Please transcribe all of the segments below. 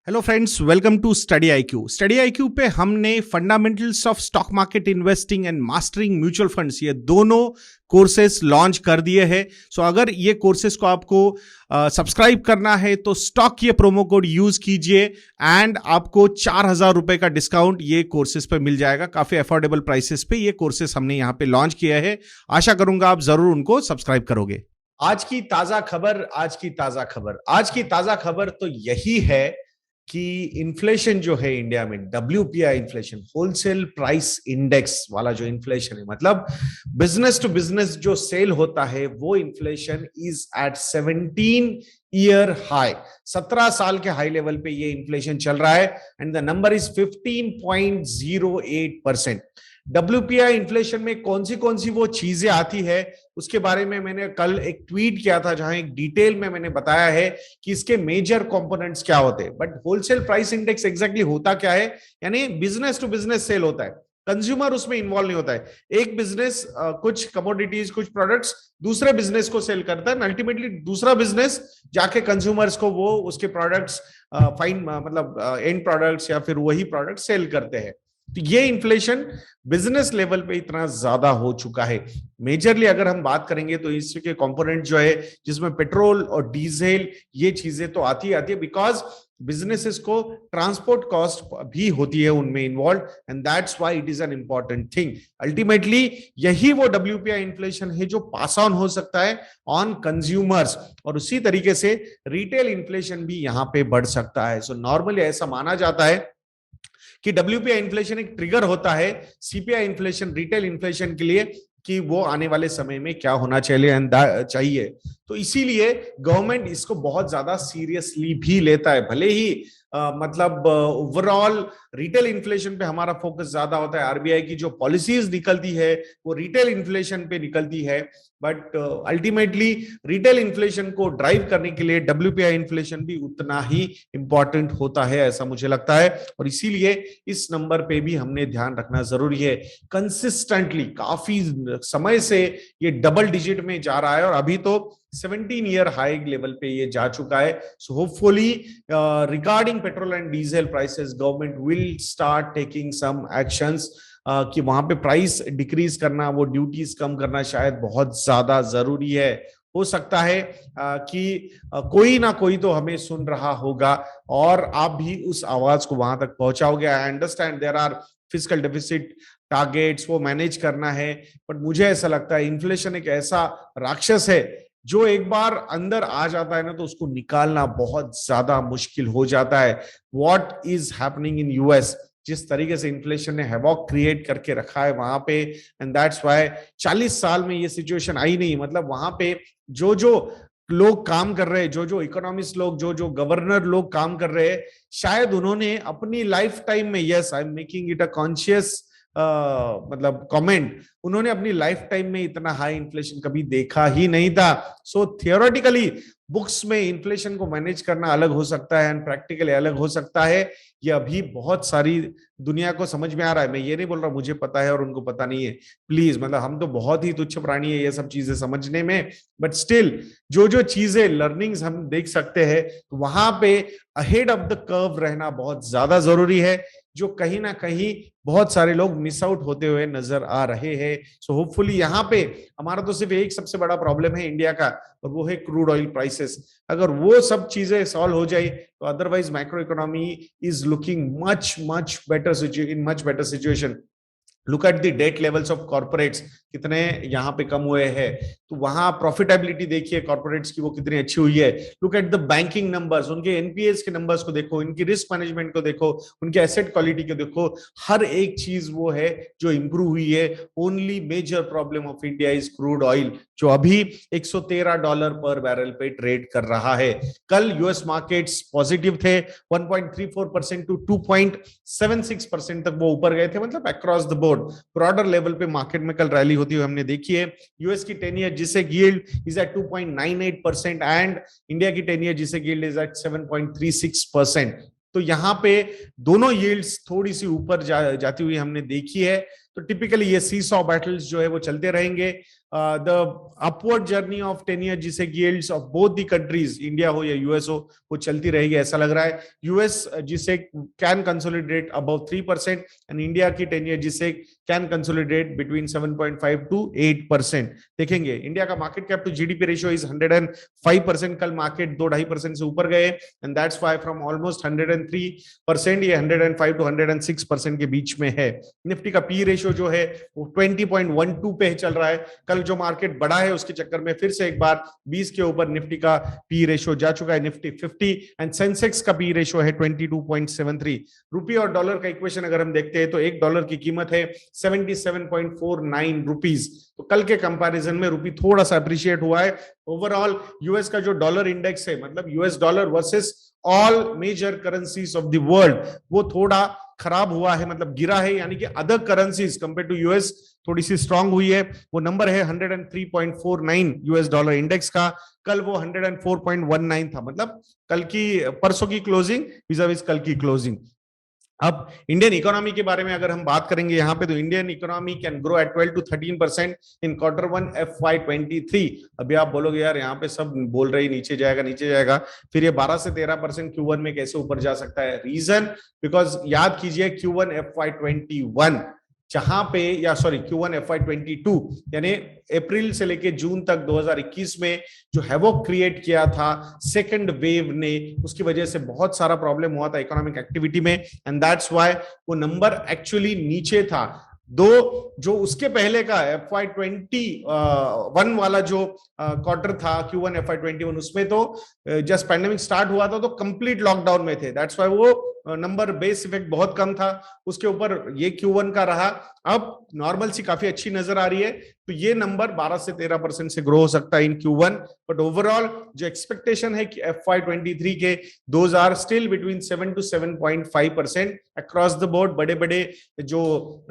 Hello friends, welcome to study IQ. Study IQ पे हमने fundamentals of stock market investing and mastering mutual funds, ये दोनों courses launch कर दिए हैं। सो अगर ये कोर्सेस को आपको सब्सक्राइब करना है तो स्टॉक ये प्रोमो कोड यूज कीजिए एंड आपको 4,000 रुपए का डिस्काउंट ये कोर्सेस पे मिल जाएगा। काफी अफोर्डेबल प्राइसेस पे ये कोर्सेस हमने यहाँ पे लॉन्च किया है। आशा करूंगा आप जरूर उनको सब्सक्राइब करोगे। आज की ताजा खबर तो यही है कि इन्फ्लेशन जो है इंडिया में, WPI inflation, wholesale price index वाला जो इन्फ्लेशन है, मतलब बिजनेस टू बिजनेस जो सेल होता है, वो inflation is at 17 year high. 17 साल के हाई लेवल पे ये इन्फ्लेशन चल रहा है and the number is 15.08%। WPI inflation में कौन सी वो चीजें आती है, उसके बारे में मैंने कल एक ट्वीट किया था जहां एक डिटेल में मैंने बताया है कि इसके मेजर कंपोनेंट्स क्या होते हैं। But wholesale price index exactly होता क्या है, यानी बिजनेस टू बिजनेस सेल होता है, कंज्यूमर उसमें इन्वॉल्व नहीं होता है। एक बिजनेस कुछ कमोडिटीज, कुछ प्रोडक्ट्स दूसरे बिजनेस को सेल करता है, अल्टीमेटली दूसरा बिजनेस जाके कंज्यूमर्स को वो उसके प्रोडक्ट्स मतलब एंड प्रोडक्ट्स या फिर वही प्रोडक्ट सेल करते हैं। तो ये इन्फ्लेशन बिजनेस लेवल पे इतना ज्यादा हो चुका है। मेजरली अगर हम बात करेंगे तो इसके कंपोनेंट जो है, जिसमें पेट्रोल और डीजल, ये चीजें तो आती है बिकॉज बिजनेसेस को ट्रांसपोर्ट कॉस्ट भी होती है उनमें involve, and that's why it is an important thing. Ultimately यही वो WPI इन्फ्लेशन है जो पास ऑन हो सकता है ऑन कंज्यूमर्स, और उसी तरीके से रिटेल इन्फ्लेशन भी यहां पे बढ़ सकता है। सो नॉर्मली ऐसा माना जाता है कि WPI इन्फ्लेशन एक ट्रिगर होता है CPI इन्फ्लेशन, रिटेल इन्फ्लेशन के लिए, कि वो आने वाले समय में क्या होना चाहिए। तो इसीलिए गवर्नमेंट इसको बहुत ज्यादा सीरियसली भी लेता है। भले ही मतलब ओवरऑल रिटेल इन्फ्लेशन पे हमारा फोकस ज्यादा होता है, RBI की जो पॉलिसीज निकलती है वो रिटेल इन्फ्लेशन पे निकलती है, बट अल्टीमेटली रिटेल इन्फ्लेशन को ड्राइव करने के लिए WPI इन्फ्लेशन भी उतना ही इंपॉर्टेंट होता है, ऐसा मुझे लगता है। और इसीलिए इस नंबर पे भी हमने ध्यान रखना जरूरी है। कंसिस्टेंटली काफी समय से ये डबल डिजिट में जा रहा है और अभी तो 17 ईयर हाई लेवल पे ये जा चुका है। So hopefully regarding petrol and diesel prices, government will start taking some actions कि वहां पे प्राइस डिक्रीज करना, वो ड्यूटीज कम करना शायद बहुत ज्यादा जरूरी है। हो सकता है कि कोई ना कोई तो हमें सुन रहा होगा और आप भी उस आवाज को वहां तक पहुंचाओगे। I understand there are fiscal deficit targets, वो मैनेज करना है, बट मुझे ऐसा लगता है इन्फ्लेशन एक ऐसा राक्षस है जो एक बार अंदर आ जाता है ना, तो उसको निकालना बहुत ज्यादा मुश्किल हो जाता है। What is happening in US, जिस तरीके से इन्फ्लेशन ने हैवॉक क्रिएट करके रखा है वहां पे, एंड दैट्स व्हाई 40 साल में ये सिचुएशन आई नहीं। मतलब वहां पे जो जो लोग काम कर रहे हैं, जो जो इकोनॉमिस्ट लोग, जो जो गवर्नर लोग काम कर रहे हैं, शायद उन्होंने अपनी लाइफ टाइम में, yes I am making it a conscious मतलब कमेंट, उन्होंने अपनी लाइफ टाइम में इतना हाई इन्फ्लेशन कभी देखा ही नहीं था। सो थियोरेटिकली बुक्स में इन्फ्लेशन को मैनेज करना अलग हो सकता है एंड प्रैक्टिकली अलग हो सकता है। ये अभी बहुत सारी दुनिया को समझ में आ रहा है। मैं ये नहीं बोल रहा मुझे पता है और उनको पता नहीं है, प्लीज, मतलब हम तो बहुत ही तुच्छ प्राणी है ये सब चीजें समझने में, बट स्टिल जो जो चीजें लर्निंग्स हम देख सकते हैं, तो वहां पे अहेड ऑफ द कर्व रहना बहुत ज्यादा जरूरी है, जो कहीं ना कहीं बहुत सारे लोग मिस आउट होते हुए नजर आ रहे हैं। सो होपफुली यहाँ पे हमारा तो सिर्फ एक सबसे बड़ा प्रॉब्लम है इंडिया का, और वो है क्रूड ऑयल प्राइसेस। अगर वो सब चीजें सॉल्व हो जाए तो otherwise macro economy is looking much much better in much better situation. Look at the debt levels of corporates, कितने यहाँ पे कम हुए हैं, तो वहां प्रॉफिटेबिलिटी देखिए कॉर्पोरेट्स की वो कितनी अच्छी हुई है। Look at the banking numbers, उनके NPAs के नंबर्स को देखो, इनकी रिस्क मैनेजमेंट को देखो, उनके एसेट क्वालिटी को देखो, हर एक चीज वो है जो इंप्रूव हुई है। Only major problem of India is crude oil, जो अभी $113 पर बैरल पे ट्रेड कर रहा है। कल US मार्केट्स पॉजिटिव थे, 1.34% टू 2.76% तक वो ऊपर गए थे, मतलब across the board broader level पे मार्केट में कल रैली होती हुई हमने देखी है। US की 10 ईयर जिसे yield is at 2.98% and India की 10 ईयर जिसे यील्ड इज एट 7.36%। तो यहाँ पे दोनों यील्ड्स थोड़ी सी ऊपर जाती हुई हमने देखी है। तो टिपिकली ये सीसॉ बैटल्स जो है वो चलते रहेंगे। The upward journey of 10 year G-sec yields of both the countries, India हो या यूएस हो, वो चलती रहेगी ऐसा लग रहा है। US G-sec can consolidate above 3% and India की 10 year G-sec can consolidate between 7.5 to 8%। देखेंगे इंडिया का market cap to GDP ratio is 105%। कल मार्केट 2-2.5% से ऊपर गए and that's why from almost 103% ये 105 टू 106% के बीच में है। निफ्टी का पी रेशियो जो है वो 20.12 पे चल रहा है। कल जो मार्केट बढ़ा है उसके चक्कर में फिर से एक बार 20 के ऊपर निफ्टी का पी रेशियो जा चुका है, निफ्टी 50 एंड सेंसेक्स का पी रेशियो है 22.73। रुपये और डॉलर का इक्वेशन अगर हम देखते हैं तो $1 की कीमत है 77.49 रुपीज। तो कल के कंपैरिजन में रुपी थोड़ा सा अप्रिशिएट हुआ है। ओवरऑल यूएस का जो डॉलर इंडेक्स है, मतलब US dollar versus all major currencies of the world, वो थोड़ा खराब हुआ है, मतलब गिरा है, यानी कि other currencies compare to US थोड़ी सी स्ट्रांग हुई है। वो नंबर है 103.49 यूएस डॉलर इंडेक्स का। कल वो 104.19 था, मतलब कल की परसों की क्लोजिंग विज़ कल की क्लोजिंग। अब इंडियन इकोनॉमी के बारे में अगर हम बात करेंगे यहाँ पे, तो Indian economy can grow at 12 to 13% in Q1 FY23। अभी आप बोलोगे यार यहाँ पे सब बोल रहे नीचे जाएगा नीचे जाएगा, फिर ये 12 से 13% Q1 में कैसे ऊपर जा सकता है? रीजन, बिकॉज याद कीजिए Q1 FY21 जहां पे, या सॉरी Q1 FY22 यानी अप्रैल से लेके जून तक 2021 में जो हैवोक क्रिएट किया था सेकंड वेव ने, उसकी वजह से बहुत सारा प्रॉब्लम हुआ था इकोनॉमिक एक्टिविटी में एंड दैट्स व्हाई वो नंबर एक्चुअली नीचे था। जो उसके पहले का FY21 वाला जो क्वार्टर था Q1 FY21, उसमें तो जस्ट पैंडेमिक स्टार्ट हुआ था तो कंप्लीट लॉकडाउन में थे, दैट्स व्हाई वो नंबर बेस इफेक्ट बहुत कम था, उसके ऊपर ये Q1 का रहा। अब नॉर्मल सी काफी अच्छी नजर आ रही है, तो ये नंबर 12 से 13% से ग्रो हो सकता है इन Q1। बट ओवरऑल जो एक्सपेक्टेशन है कि FY23 के those are still between 7 to 7.5% across the board. बड़े बड़े जो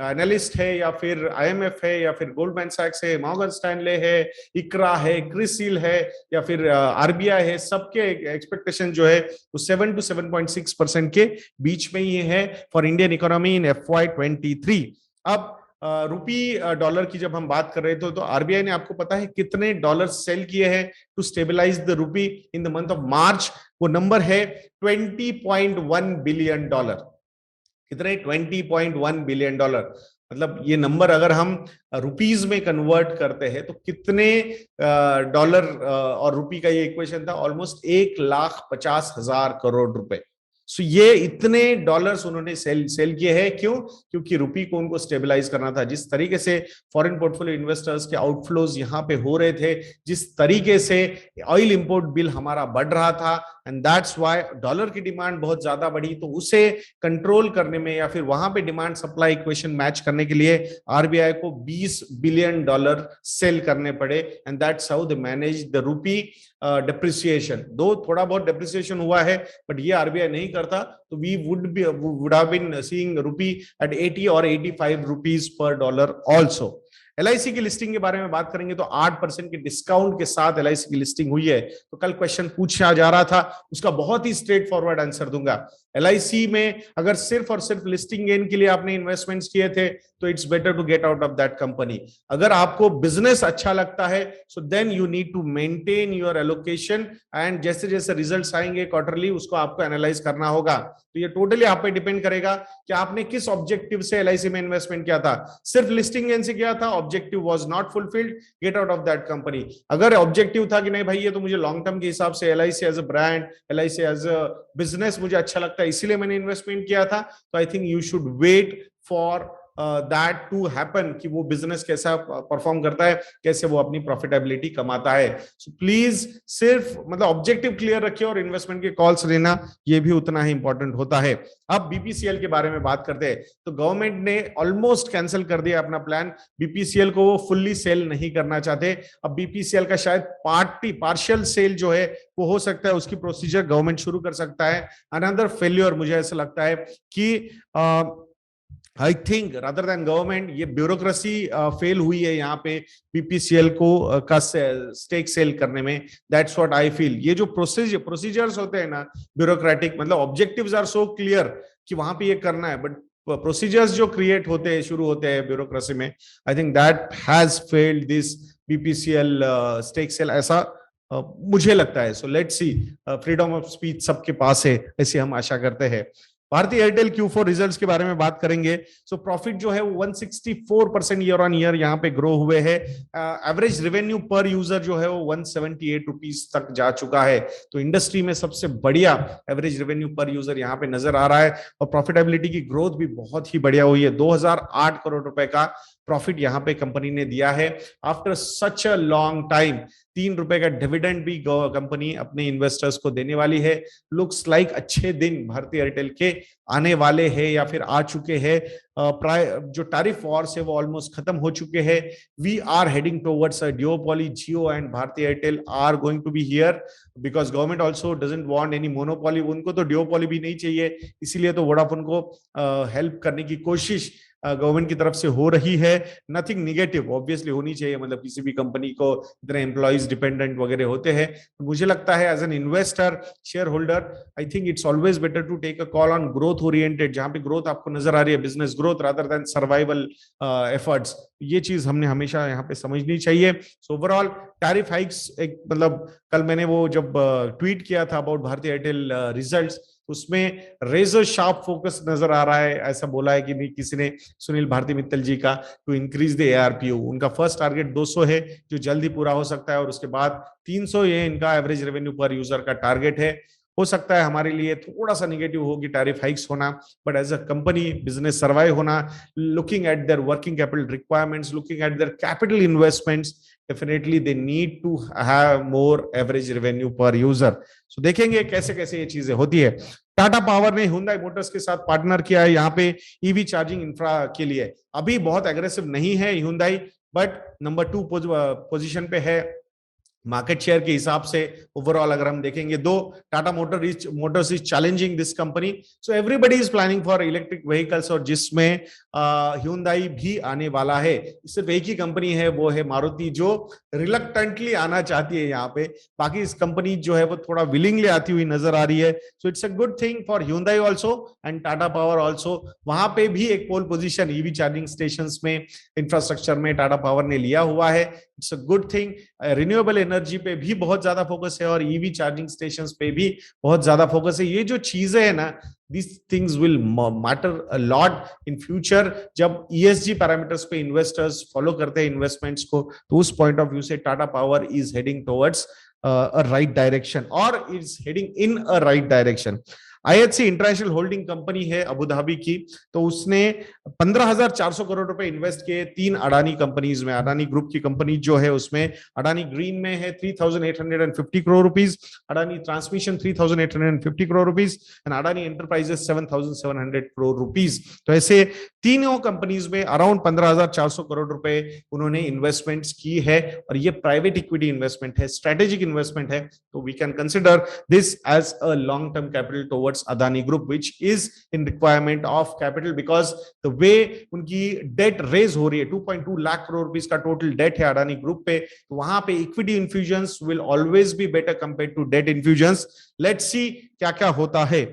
एनालिस्ट है या फिर IMF है या फिर गोल्डमैन सैक्स है, मॉर्गन स्टैनले है, इकरा है, क्रिसिल है या फिर RBI है, सबके एक्सपेक्टेशन जो है वो 7 to 7.6% के बीच में ही है for Indian economy in FY23। अब रुपी डॉलर की जब हम बात कर रहे थे तो आरबीआई ने आपको पता है कितने डॉलर सेल किए हैं to stabilise the rupee in the month of March? वो नंबर है $20.1 बिलियन। कितने? $20.1 बिलियन। मतलब ये नंबर अगर हम रुपीज में कन्वर्ट करते हैं तो कितने डॉलर, और रुपी का ये इक्वेशन था ऑलमोस्ट 1,50,000 करोड़ रुपए। सो ये इतने डॉलर्स उन्होंने सेल किए हैं। क्यों? क्योंकि रुपी को उनको स्टेबलाइज करना था। जिस तरीके से फॉरेन पोर्टफोलियो इन्वेस्टर्स के आउटफ्लोज यहाँ पे हो रहे थे, जिस तरीके से ऑयल इंपोर्ट बिल हमारा बढ़ रहा था, एंड दैट्स व्हाई डॉलर की डिमांड बहुत ज्यादा बढ़ी, तो उसे कंट्रोल करने में या फिर वहां पे डिमांड सप्लाई इक्वेशन मैच करने के लिए आरबीआई को $20 बिलियन सेल करने पड़े and that's how they manage the rupee depreciation. दो थोड़ा बहुत डेप्रिसिएशन हुआ है बट ये आरबीआई नहीं करता तो we would have been seeing rupee at 80 और 85 rupees per dollar also. LIC की लिस्टिंग के बारे में बात करेंगे तो 8% के डिस्काउंट के साथ एलआईसी की लिस्टिंग हुई है। तो कल क्वेश्चन पूछा जा रहा था, उसका बहुत ही स्ट्रेट फॉरवर्ड आंसर दूंगा। एलआईसी में अगर सिर्फ और सिर्फ लिस्टिंग गेन के लिए आपने इन्वेस्टमेंट्स किए थे तो it's better to get out of that company. अगर आपको बिजनेस अच्छा लगता है so then you need to maintain your allocation and जैसे जैसे रिजल्ट्स आएंगे क्वार्टरली उसको आपको एनालाइज करना होगा। तो ये टोटली आप पे डिपेंड करेगा कि आपने किस ऑब्जेक्टिव से एलआईसी में इन्वेस्टमेंट किया था। सिर्फ लिस्टिंग गेन से किया था, objective was not fulfilled, gate out of that company. अगर ऑब्जेक्टिव था कि नहीं भाई ये तो मुझे लॉन्ग टर्म के हिसाब से LIC as a brand, LIC as a business मुझे अच्छा लगता है इसीलिए मैंने इन्वेस्टमेंट किया था, तो I think you should wait for that to happen कि वो बिजनेस कैसा परफॉर्म करता है, कैसे वो अपनी प्रॉफिटेबिलिटी कमाता है। सो प्लीज सिर्फ मतलब ऑब्जेक्टिव क्लियर रखिए और इन्वेस्टमेंट के कॉल्स लेना ये भी उतना ही इंपॉर्टेंट होता है। अब बीपीसीएल के बारे में बात करते हैं तो गवर्नमेंट ने ऑलमोस्ट कैंसिल कर दिया अपना प्लान। बीपीसीएल को वो फुल्ली सेल नहीं करना चाहते। अब बीपीसीएल का शायद पार्शियल सेल जो है वो हो सकता है, उसकी प्रोसीजर गवर्नमेंट शुरू कर सकता है। अनदर फेल्योर मुझे ऐसा लगता है कि I think rather than government ये ब्यूरोक्रेसी फेल हुई है यहाँ पे बीपीसीएल को का स्टेक सेल करने में। That's what I feel. ये जो प्रोसीजर्स होते हैं ना ब्यूरोक्रेटिक, मतलब ऑब्जेक्टिव्स आर सो क्लियर कि वहां पे ये करना है, बट प्रोसीजर्स जो क्रिएट होते हैं, शुरू होते हैं ब्यूरोक्रेसी में, I think that has failed this BPCL stake sale, ऐसा मुझे लगता है। So let's see, freedom of speech सबके पास है, ऐसी हम आशा करते हैं। भारतीय एयरटेल Q4 रिजल्ट्स के बारे में बात करेंगे। सो प्रॉफिट जो है वो 164% ईयर ऑन ईयर यहाँ पे ग्रो हुए हैं। एवरेज रेवेन्यू पर यूजर जो है वो 178 रुपीज तक जा चुका है, तो इंडस्ट्री में सबसे बढ़िया एवरेज रेवेन्यू पर यूजर यहाँ पे नजर आ रहा है। और प्रॉफिटेबिलिटी की ग्रोथ भी बहुत ही बढ़िया हुई है, 2008 करोड़ रुपए का प्रॉफिट यहाँ पे कंपनी ने दिया है after such a long time. 3 रुपए का डिविडेंड भी कंपनी अपने इन्वेस्टर्स को देने वाली है। लुक्स लाइक अच्छे दिन भारतीय एयरटेल के आने वाले हैं या फिर आ चुके हैं। जो टैरिफ वॉर्स है वो ऑलमोस्ट खत्म हो चुके हैं। We are heading towards a duopoly. Jio and Bharti Airtel are going to be here because government also doesn't want any monopoly. उनको तो duopoly भी नहीं चाहिए, इसीलिए तो वोडाफोन को हेल्प करने की कोशिश गवर्नमेंट की तरफ से हो रही है। नथिंग निगेटिव, ऑब्वियसली होनी चाहिए, मतलब किसी भी कंपनी को इतने एम्प्लॉइज डिपेंडेंट वगैरह होते हैं। मुझे लगता है as an investor, share holder, I think it's always better to take a call on growth oriented, जहां पे ग्रोथ आपको नजर आ रही है, business growth rather than survival efforts. ये चीज हमने हमेशा यहाँ पे समझनी चाहिए। सो ओवरऑल टैरिफ हाइक्स, एक मतलब कल मैंने वो जब ट्वीट किया था अबाउट भारतीय एयरटेल रिजल्ट्स, उसमें रेजर शार्प फोकस नजर आ रहा है। ऐसा बोला है कि नहीं किसी ने, सुनील भारती मित्तल जी का, टू इंक्रीज द ARPU। उनका फर्स्ट टारगेट 200 है जो जल्दी पूरा हो सकता है, और उसके बाद 300 ये इनका एवरेज रेवेन्यू पर यूजर का टारगेट है। हो सकता है हमारे लिए थोड़ा सा निगेटिव होगी टैरिफ हाइक्स होना, but as a company business survive होना, looking at their working capital requirements, looking at their capital investments, definitely they need to have more average revenue per user. So देखेंगे कैसे कैसे ये चीजें होती है। टाटा पावर ने Hyundai मोटर्स के साथ पार्टनर किया है यहाँ पे ईवी चार्जिंग इंफ्रा के लिए। अभी बहुत एग्रेसिव नहीं है Hyundai, बट नंबर 2 पोजीशन पे है मार्केट शेयर के हिसाब से। ओवरऑल अगर हम देखेंगे, दो Tata Motors is challenging this company, so everybody is planning for electric vehicles, और जिसमें Hyundai भी आने वाला है। सिर्फ एक ही कंपनी है, वो है मारुति, जो रिलक्टेंटली आना चाहती है यहाँ पे। बाकी इस कंपनी जो है वो थोड़ा विलिंगली आती हुई नजर आ रही है। So it's a good thing for Hyundai also and Tata power also. वहां पे भी एक pole position EV charging station में, इंफ्रास्ट्रक्चर में टाटा पावर ने लिया हुआ है। It's a good thing. Renewable energy पे भी बहुत ज्यादा फोकस है और ईवी चार्जिंग स्टेशंस पे भी बहुत ज्यादा फोकस है। ये जो चीजें है ना, these things will matter a lot in future। जब ESG पैरामीटर्स पे इन्वेस्टर्स फॉलो करते हैं इन्वेस्टमेंट्स को, तो उस पॉइंट ऑफ व्यू से Tata power is heading towards a right direction, और is heading in a right direction. IHC international holding company है अबू धाबी की, तो उसने 15,400 करोड़ रुपए इन्वेस्ट किए 3 अडानी कंपनीज में। अडानी ग्रुप की कंपनी जो है उसमें अडानी ग्रीन में है 3,850 crore rupees, Adani transmission 3,850 crore rupees and Adani enterprises 7,700 crore rupees. तो ऐसे तीनों कंपनीज में अराउंड 15,400 करोड़ रुपए उन्होंने इन्वेस्टमेंट्स की है, और ये प्राइवेट इक्विटी इन्वेस्टमेंट है, स्ट्रेटेजिक इन्वेस्टमेंट है। तो we can consider this as a long term capital towards Adani Group, which is in requirement of capital because the way उनकी डेट रेज हो रही है, 2.2 लाख करोड़ रुपीस का टोटल डेट है Adani group पे, तो वहां पे equity infusions will always be better compare to debt infusions. Let's see क्या क्या होता है।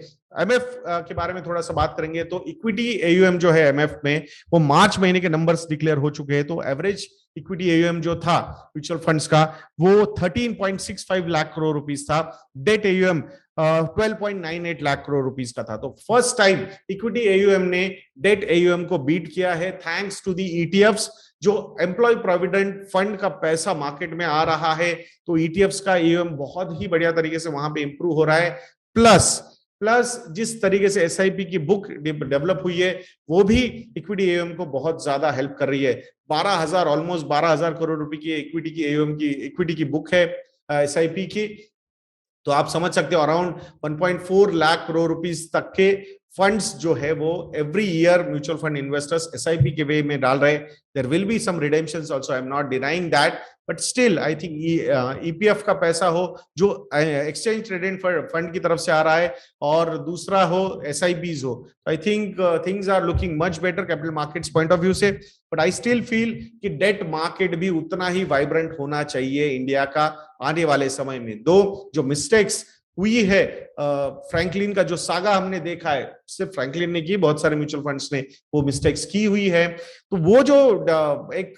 MF के बारे में थोड़ा सा बात करेंगे, तो इक्विटी AUM जो है MF में, वो मार्च महीने के नंबर्स डिक्लेयर हो चुके हैं। तो एवरेज इक्विटी AUM जो था म्यूचुअल फंड्स का, वो 13.65 लाख करोड़ रुपीस था। Debt AUM 12.98 lakh crore rupees का था। तो फर्स्ट टाइम इक्विटी AUM ने डेट AUM को बीट किया है, थैंक्स टू दी ETFs। जो एम्प्लॉय प्रोविडेंट फंड का पैसा मार्केट में आ रहा है, तो ETFs का AUM बहुत ही बढ़िया तरीके से वहां पे इंप्रूव हो रहा है। प्लस जिस तरीके से SIP की बुक डेवलप हुई है, वो भी इक्विटी AUM को बहुत ज्यादा हेल्प कर रही है। 12,000 ऑलमोस्ट 12,000 करोड़ रुपए की इक्विटी की बुक है SIP की। तो आप समझ सकते हो अराउंड 1.4 लाख करोड़ रुपीस तक के फंड्स जो है वो every year mutual fund investors SIP के वे में डाल रहे हैं। There will be some redemptions also, I am not denying that, but still I think EPF का पैसा हो जो एक्सचेंज ट्रेडेड फंड की तरफ से आ रहा है, और दूसरा हो SIPs हो, I think things are looking much better capital markets point of view से। बट आई स्टिल फील कि डेट मार्केट भी उतना ही वाइब्रेंट होना चाहिए इंडिया का आने वाले समय में। दो जो मिस्टेक्स हुई है। फ्रैंकलिन का जो सागा हमने देखा है, सिर्फ फ्रैंकलिन ने की, बहुत सारे म्यूचुअल फंड्स ने वो मिस्टेक्स की हुई है। तो वो जो एक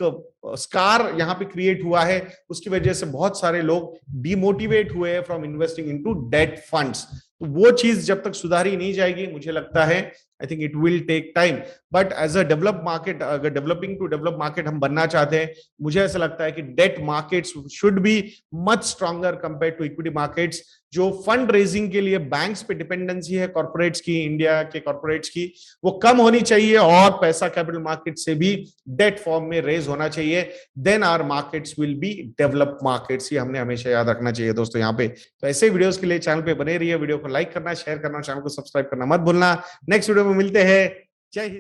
स्कार यहाँ पे क्रिएट हुआ है, उसकी वजह से बहुत सारे लोग डिमोटिवेट हुए हैं from investing into date funds. तो वो चीज जब तक सुधारी नहीं जाएगी, मुझे लगता है I think it will take time. But as a develop market, अगर डेवलपिंग टू डेवलप मार्केट हम बनना चाहते हैं, मुझे ऐसा लगता है कि debt markets should be much stronger compare to equity markets. जो फंड रेजिंग के लिए बैंक्स पे डिपेंडेंसी है कॉर्पोरेट्स की, इंडिया के कॉर्पोरेट्स की, वो कम होनी चाहिए और पैसा कैपिटल मार्केट से भी डेट फॉर्म में रेज होना चाहिए। Then our markets will be develop markets. ये हमने हमेशा याद रखना चाहिए दोस्तों यहाँ पे। तो ऐसे वीडियोस के लिए चैनल पे बने रहिए, वीडियो को लाइक करना, शेयर करना, चैनल को सब्सक्राइब करना मत भूलना। नेक्स्ट वीडियो में मिलते हैं। जय हिंद।